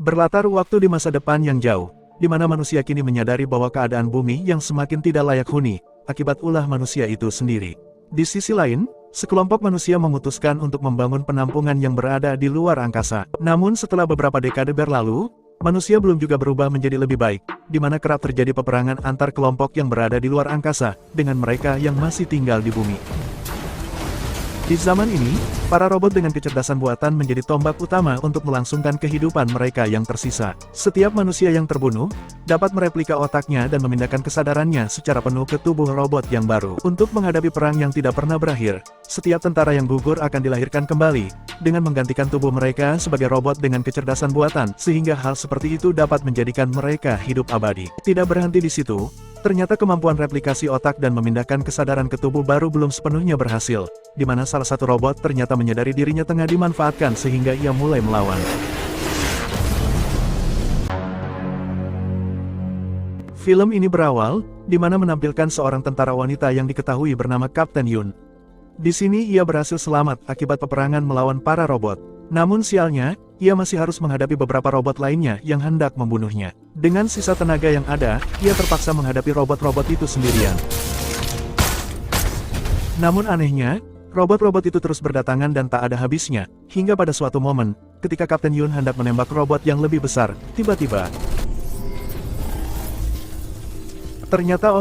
Berlatar waktu di masa depan yang jauh, di mana manusia kini menyadari bahwa keadaan bumi yang semakin tidak layak huni, akibat ulah manusia itu sendiri. Di sisi lain, sekelompok manusia memutuskan untuk membangun penampungan yang berada di luar angkasa. Namun setelah beberapa dekade berlalu, manusia belum juga berubah menjadi lebih baik, di mana kerap terjadi peperangan antar kelompok yang berada di luar angkasa, dengan mereka yang masih tinggal di bumi. Di zaman ini, para robot dengan kecerdasan buatan menjadi tombak utama untuk melangsungkan kehidupan mereka yang tersisa. Setiap manusia yang terbunuh, dapat mereplika otaknya dan memindahkan kesadarannya secara penuh ke tubuh robot yang baru. Untuk menghadapi perang yang tidak pernah berakhir, setiap tentara yang gugur akan dilahirkan kembali, dengan menggantikan tubuh mereka sebagai robot dengan kecerdasan buatan, sehingga hal seperti itu dapat menjadikan mereka hidup abadi. Tidak berhenti di situ, ternyata kemampuan replikasi otak dan memindahkan kesadaran ke tubuh baru belum sepenuhnya berhasil, di mana salah satu robot ternyata menyadari dirinya tengah dimanfaatkan sehingga ia mulai melawan. Film ini berawal, di mana menampilkan seorang tentara wanita yang diketahui bernama Kapten Yun. Di sini ia berhasil selamat akibat peperangan melawan para robot. Namun sialnya, ia masih harus menghadapi beberapa robot lainnya yang hendak membunuhnya. Dengan sisa tenaga yang ada, ia terpaksa menghadapi robot-robot itu sendirian. Namun anehnya, robot-robot itu terus berdatangan dan tak ada habisnya, hingga pada suatu momen, ketika Kapten Yun hendak menembak robot yang lebih besar, tiba-tiba. Ternyata,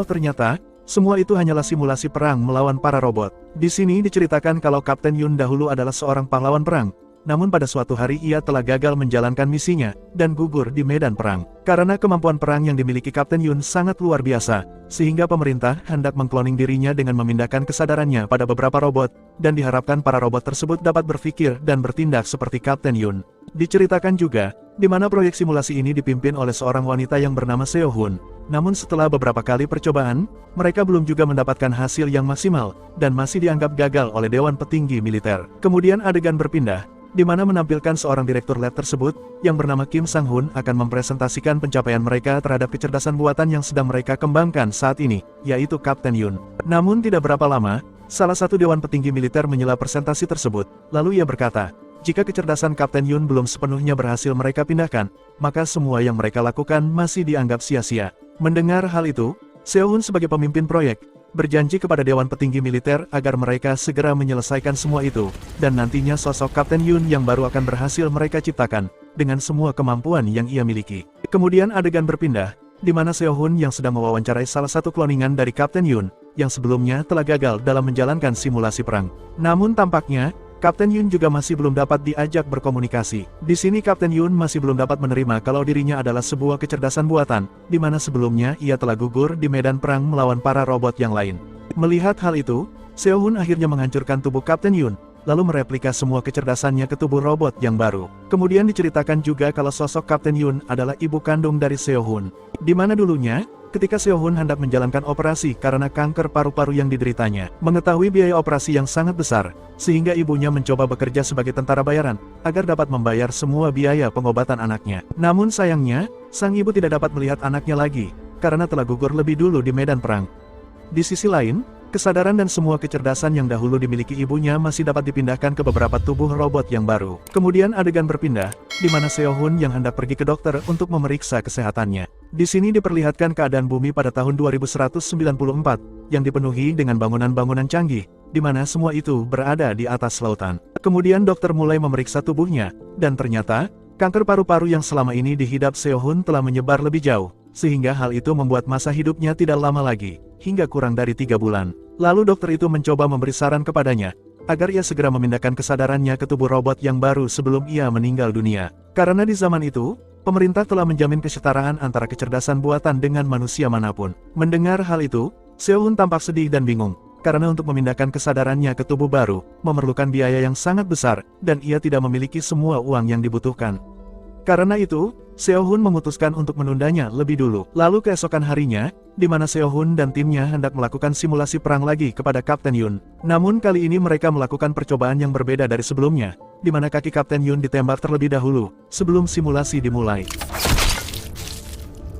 semua itu hanyalah simulasi perang melawan para robot. Di sini diceritakan kalau Kapten Yun dahulu adalah seorang pahlawan perang. Namun pada suatu hari ia telah gagal menjalankan misinya, dan gugur di medan perang. Karena kemampuan perang yang dimiliki Kapten Yun sangat luar biasa, sehingga pemerintah hendak mengkloning dirinya dengan memindahkan kesadarannya pada beberapa robot, dan diharapkan para robot tersebut dapat berpikir dan bertindak seperti Kapten Yun. Diceritakan juga, di mana proyek simulasi ini dipimpin oleh seorang wanita yang bernama Seo Hun. Namun setelah beberapa kali percobaan, mereka belum juga mendapatkan hasil yang maksimal, dan masih dianggap gagal oleh Dewan Petinggi Militer. Kemudian adegan berpindah, di mana menampilkan seorang direktur lab tersebut, yang bernama Kim Sang-hun akan mempresentasikan pencapaian mereka terhadap kecerdasan buatan yang sedang mereka kembangkan saat ini, yaitu Kapten Yun. Namun tidak berapa lama, salah satu Dewan Petinggi Militer menyela presentasi tersebut, lalu ia berkata, jika kecerdasan Kapten Yun belum sepenuhnya berhasil mereka pindahkan, maka semua yang mereka lakukan masih dianggap sia-sia. Mendengar hal itu, Seo Hun sebagai pemimpin proyek, berjanji kepada Dewan Petinggi Militer agar mereka segera menyelesaikan semua itu, dan nantinya sosok Kapten Yun yang baru akan berhasil mereka ciptakan, dengan semua kemampuan yang ia miliki. Kemudian adegan berpindah, di mana Seo Hun yang sedang mewawancarai salah satu kloningan dari Kapten Yun, yang sebelumnya telah gagal dalam menjalankan simulasi perang. Namun tampaknya, Kapten Yun juga masih belum dapat diajak berkomunikasi. Di sini Kapten Yun masih belum dapat menerima kalau dirinya adalah sebuah kecerdasan buatan, di mana sebelumnya ia telah gugur di medan perang melawan para robot yang lain. Melihat hal itu, Seo Hun akhirnya menghancurkan tubuh Kapten Yun, lalu mereplika semua kecerdasannya ke tubuh robot yang baru. Kemudian diceritakan juga kalau sosok Kapten Yun adalah ibu kandung dari Seo Hun. Di mana dulunya, ketika Seo Hun hendak menjalankan operasi karena kanker paru-paru yang dideritanya, mengetahui biaya operasi yang sangat besar, sehingga ibunya mencoba bekerja sebagai tentara bayaran, agar dapat membayar semua biaya pengobatan anaknya. Namun sayangnya, sang ibu tidak dapat melihat anaknya lagi, karena telah gugur lebih dulu di medan perang. Di sisi lain, kesadaran dan semua kecerdasan yang dahulu dimiliki ibunya masih dapat dipindahkan ke beberapa tubuh robot yang baru. Kemudian adegan berpindah, di mana Seo Hun yang hendak pergi ke dokter untuk memeriksa kesehatannya. Di sini diperlihatkan keadaan bumi pada tahun 2194, yang dipenuhi dengan bangunan-bangunan canggih, di mana semua itu berada di atas lautan. Kemudian dokter mulai memeriksa tubuhnya, dan ternyata, kanker paru-paru yang selama ini dihidap Seo Hun telah menyebar lebih jauh, sehingga hal itu membuat masa hidupnya tidak lama lagi, hingga kurang dari 3 bulan. Lalu dokter itu mencoba memberi saran kepadanya, agar ia segera memindahkan kesadarannya ke tubuh robot yang baru sebelum ia meninggal dunia. Karena di zaman itu, pemerintah telah menjamin kesetaraan antara kecerdasan buatan dengan manusia manapun. Mendengar hal itu, Seo Hun tampak sedih dan bingung, karena untuk memindahkan kesadarannya ke tubuh baru, memerlukan biaya yang sangat besar, dan ia tidak memiliki semua uang yang dibutuhkan. Karena itu, Seo Hun memutuskan untuk menundanya lebih dulu. Lalu keesokan harinya, di mana Seo Hun dan timnya hendak melakukan simulasi perang lagi kepada Kapten Yun. Namun kali ini mereka melakukan percobaan yang berbeda dari sebelumnya, di mana kaki Kapten Yun ditembak terlebih dahulu, sebelum simulasi dimulai.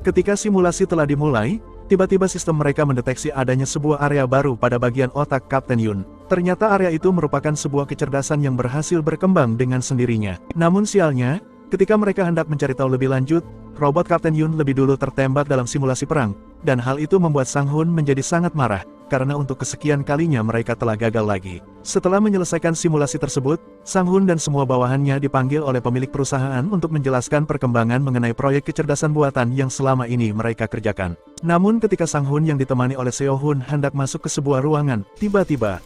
Ketika simulasi telah dimulai, tiba-tiba sistem mereka mendeteksi adanya sebuah area baru pada bagian otak Kapten Yun. Ternyata area itu merupakan sebuah kecerdasan yang berhasil berkembang dengan sendirinya. Namun sialnya, Ketika mereka hendak mencari tahu lebih lanjut, robot Kapten Yun lebih dulu tertembak dalam simulasi perang, dan hal itu membuat Sang Hun menjadi sangat marah, karena untuk kesekian kalinya mereka telah gagal lagi. Setelah menyelesaikan simulasi tersebut, Sang Hun dan semua bawahannya dipanggil oleh pemilik perusahaan untuk menjelaskan perkembangan mengenai proyek kecerdasan buatan yang selama ini mereka kerjakan. Namun ketika Sang Hun yang ditemani oleh Seo Hun hendak masuk ke sebuah ruangan, tiba-tiba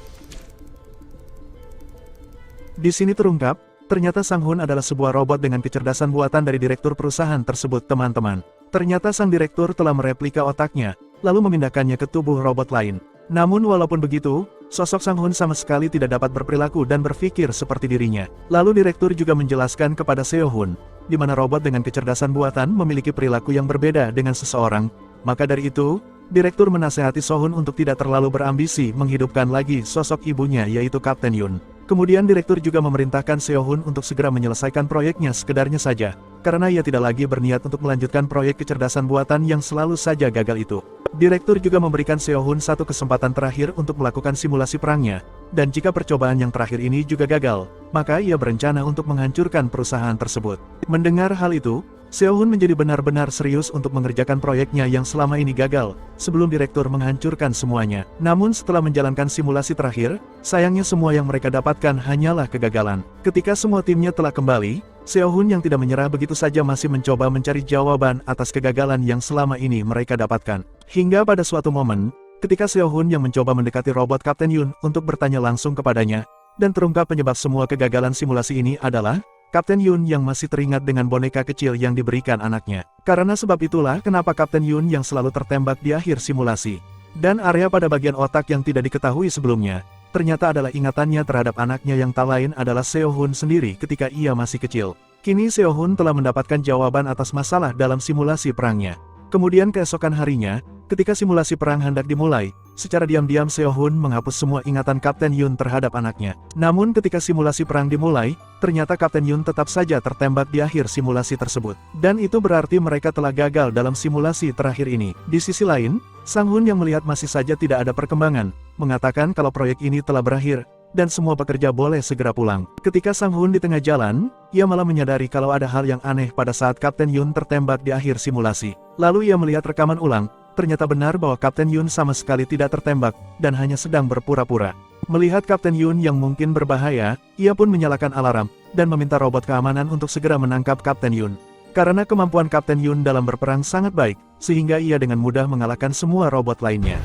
di sini terungkap, ternyata Sang Hun adalah sebuah robot dengan kecerdasan buatan dari direktur perusahaan tersebut, teman-teman. Ternyata sang direktur telah mereplika otaknya, lalu memindahkannya ke tubuh robot lain. Namun walaupun begitu, sosok Sang Hun sama sekali tidak dapat berperilaku dan berpikir seperti dirinya. Lalu direktur juga menjelaskan kepada Seo Hun, di mana robot dengan kecerdasan buatan memiliki perilaku yang berbeda dengan seseorang. Maka dari itu, direktur menasehati Seo Hun untuk tidak terlalu berambisi menghidupkan lagi sosok ibunya yaitu Kapten Yun. Kemudian direktur juga memerintahkan Seo Hun untuk segera menyelesaikan proyeknya sekedarnya saja, karena ia tidak lagi berniat untuk melanjutkan proyek kecerdasan buatan yang selalu saja gagal itu. Direktur juga memberikan Seo Hun satu kesempatan terakhir untuk melakukan simulasi perangnya, dan jika percobaan yang terakhir ini juga gagal, maka ia berencana untuk menghancurkan perusahaan tersebut. Mendengar hal itu, Seo Hun menjadi benar-benar serius untuk mengerjakan proyeknya yang selama ini gagal, sebelum direktur menghancurkan semuanya. Namun setelah menjalankan simulasi terakhir, sayangnya semua yang mereka dapatkan hanyalah kegagalan. Ketika semua timnya telah kembali, Seo Hun yang tidak menyerah begitu saja masih mencoba mencari jawaban atas kegagalan yang selama ini mereka dapatkan. Hingga pada suatu momen, ketika Seo Hun yang mencoba mendekati robot Kapten Yun untuk bertanya langsung kepadanya, dan terungkap penyebab semua kegagalan simulasi ini adalah Kapten Yun yang masih teringat dengan boneka kecil yang diberikan anaknya. Karena sebab itulah kenapa Kapten Yun yang selalu tertembak di akhir simulasi. Dan area pada bagian otak yang tidak diketahui sebelumnya, ternyata adalah ingatannya terhadap anaknya yang tak lain adalah Seo Hun sendiri ketika ia masih kecil. Kini Seo Hun telah mendapatkan jawaban atas masalah dalam simulasi perangnya. Kemudian keesokan harinya, ketika simulasi perang hendak dimulai, secara diam-diam Seo Hun menghapus semua ingatan Kapten Yun terhadap anaknya. Namun ketika simulasi perang dimulai, ternyata Kapten Yun tetap saja tertembak di akhir simulasi tersebut. Dan itu berarti mereka telah gagal dalam simulasi terakhir ini. Di sisi lain, Sang Hun yang melihat masih saja tidak ada perkembangan, mengatakan kalau proyek ini telah berakhir, dan semua pekerja boleh segera pulang. Ketika Sang Hun di tengah jalan, ia malah menyadari kalau ada hal yang aneh pada saat Kapten Yun tertembak di akhir simulasi. Lalu ia melihat rekaman ulang, ternyata benar bahwa Kapten Yun sama sekali tidak tertembak, dan hanya sedang berpura-pura. Melihat Kapten Yun yang mungkin berbahaya, ia pun menyalakan alarm, dan meminta robot keamanan untuk segera menangkap Kapten Yun. Karena kemampuan Kapten Yun dalam berperang sangat baik, sehingga ia dengan mudah mengalahkan semua robot lainnya.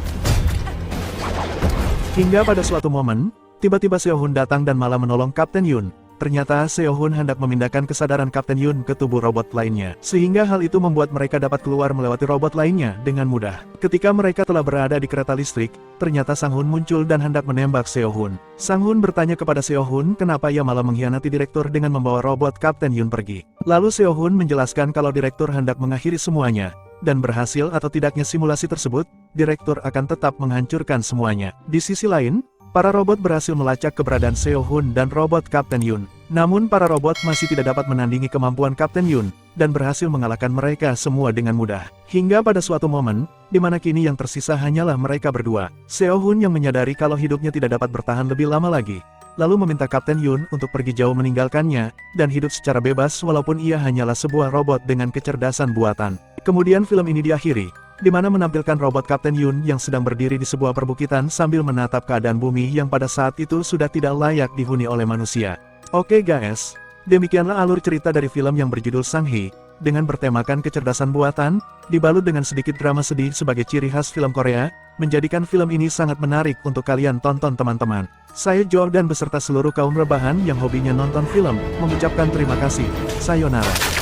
Hingga pada suatu momen, tiba-tiba Seo Hun datang dan malah menolong Kapten Yun. Ternyata Seo Hun hendak memindahkan kesadaran Kapten Yun ke tubuh robot lainnya. Sehingga hal itu membuat mereka dapat keluar melewati robot lainnya dengan mudah. Ketika mereka telah berada di kereta listrik, ternyata Sang Hun muncul dan hendak menembak Seo Hun. Sang Hun bertanya kepada Seo Hun kenapa ia malah mengkhianati direktur dengan membawa robot Kapten Yun pergi. Lalu Seo Hun menjelaskan kalau direktur hendak mengakhiri semuanya. Dan berhasil atau tidaknya simulasi tersebut, direktur akan tetap menghancurkan semuanya. Di sisi lain, para robot berhasil melacak keberadaan Seo Hun dan robot Kapten Yun. Namun para robot masih tidak dapat menandingi kemampuan Kapten Yun, dan berhasil mengalahkan mereka semua dengan mudah. Hingga pada suatu momen, di mana kini yang tersisa hanyalah mereka berdua. Seo Hun yang menyadari kalau hidupnya tidak dapat bertahan lebih lama lagi, lalu meminta Kapten Yun untuk pergi jauh meninggalkannya, dan hidup secara bebas walaupun ia hanyalah sebuah robot dengan kecerdasan buatan. Kemudian film ini diakhiri, di mana menampilkan robot Kapten Yun yang sedang berdiri di sebuah perbukitan sambil menatap keadaan bumi yang pada saat itu sudah tidak layak dihuni oleh manusia. Oke guys, demikianlah alur cerita dari film yang berjudul Sang-Hee, dengan bertemakan kecerdasan buatan, dibalut dengan sedikit drama sedih sebagai ciri khas film Korea, menjadikan film ini sangat menarik untuk kalian tonton teman-teman. Saya Jordan beserta seluruh kaum rebahan yang hobinya nonton film, mengucapkan terima kasih. Sayonara.